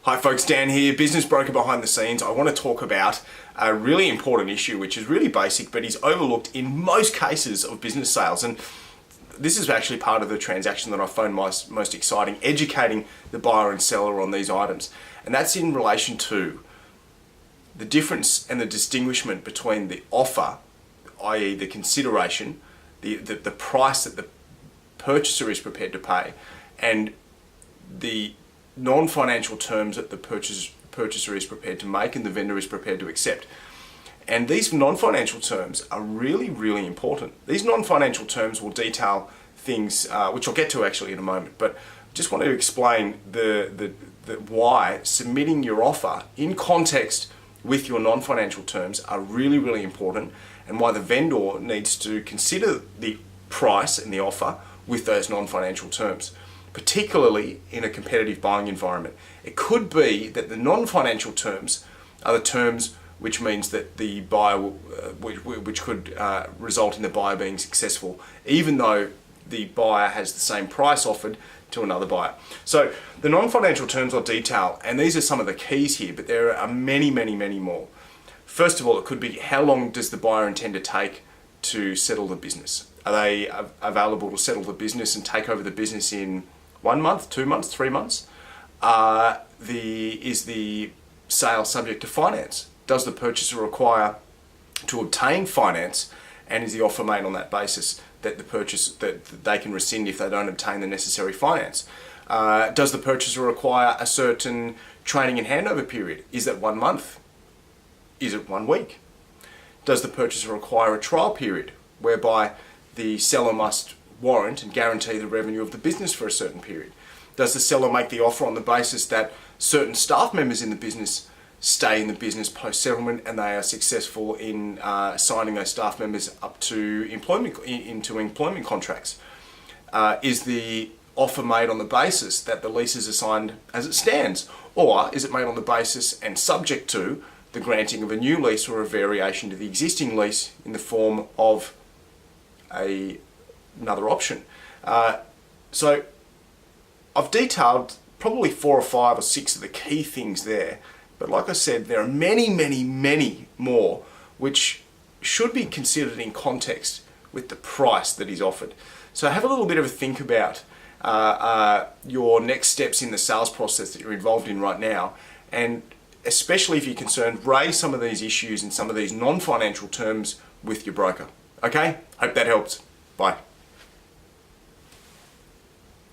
Hi folks, Dan here, business broker behind the scenes. I want to talk about a really important issue which is really basic but is overlooked in most cases of business sales, and this is actually part of the transaction that I find most exciting, educating the buyer and seller on these items. And that's in relation to the difference and the distinguishment between the offer, i.e. the consideration, the price that the purchaser is prepared to pay, and the non-financial terms that the purchaser is prepared to make and the vendor is prepared to accept. And these non-financial terms are really, really important. These non-financial terms will detail things, which I'll get to actually in a moment, but just want to explain the why submitting your offer in context with your non-financial terms are really, really important, and why the vendor needs to consider the price and the offer with those non-financial terms, particularly in a competitive buying environment. It could be that the non-financial terms are the terms which means that the buyer, which could result in the buyer being successful, even though the buyer has the same price offered to another buyer. So the non-financial terms I'll detail, and these are some of the keys here, but there are many, many, many more. First of all, it could be how long does the buyer intend to take to settle the business? Are they available to settle the business and take over the business in 1 month, 2 months, 3 months? Is the sale subject to finance? Does the purchaser require to obtain finance, and is the offer made on that basis that that they can rescind if they don't obtain the necessary finance? Does the purchaser require a certain training and handover period? Is that 1 month? Is it 1 week? Does the purchaser require a trial period whereby the seller must warrant and guarantee the revenue of the business for a certain period? Does the seller make the offer on the basis that certain staff members in the business stay in the business post-settlement and they are successful in signing those staff members up to into employment contracts? Is the offer made on the basis that the lease is assigned as it stands, or is it made on the basis and subject to the granting of a new lease or a variation to the existing lease in the form of another option? So I've detailed probably 4 or 5 or 6 of the key things there, but like I said, there are many, many, many more which should be considered in context with the price that is offered. So have a little bit of a think about your next steps in the sales process that you're involved in right now, and especially if you're concerned, raise some of these issues and some of these non-financial terms with your broker. Okay? Hope that helps. Bye.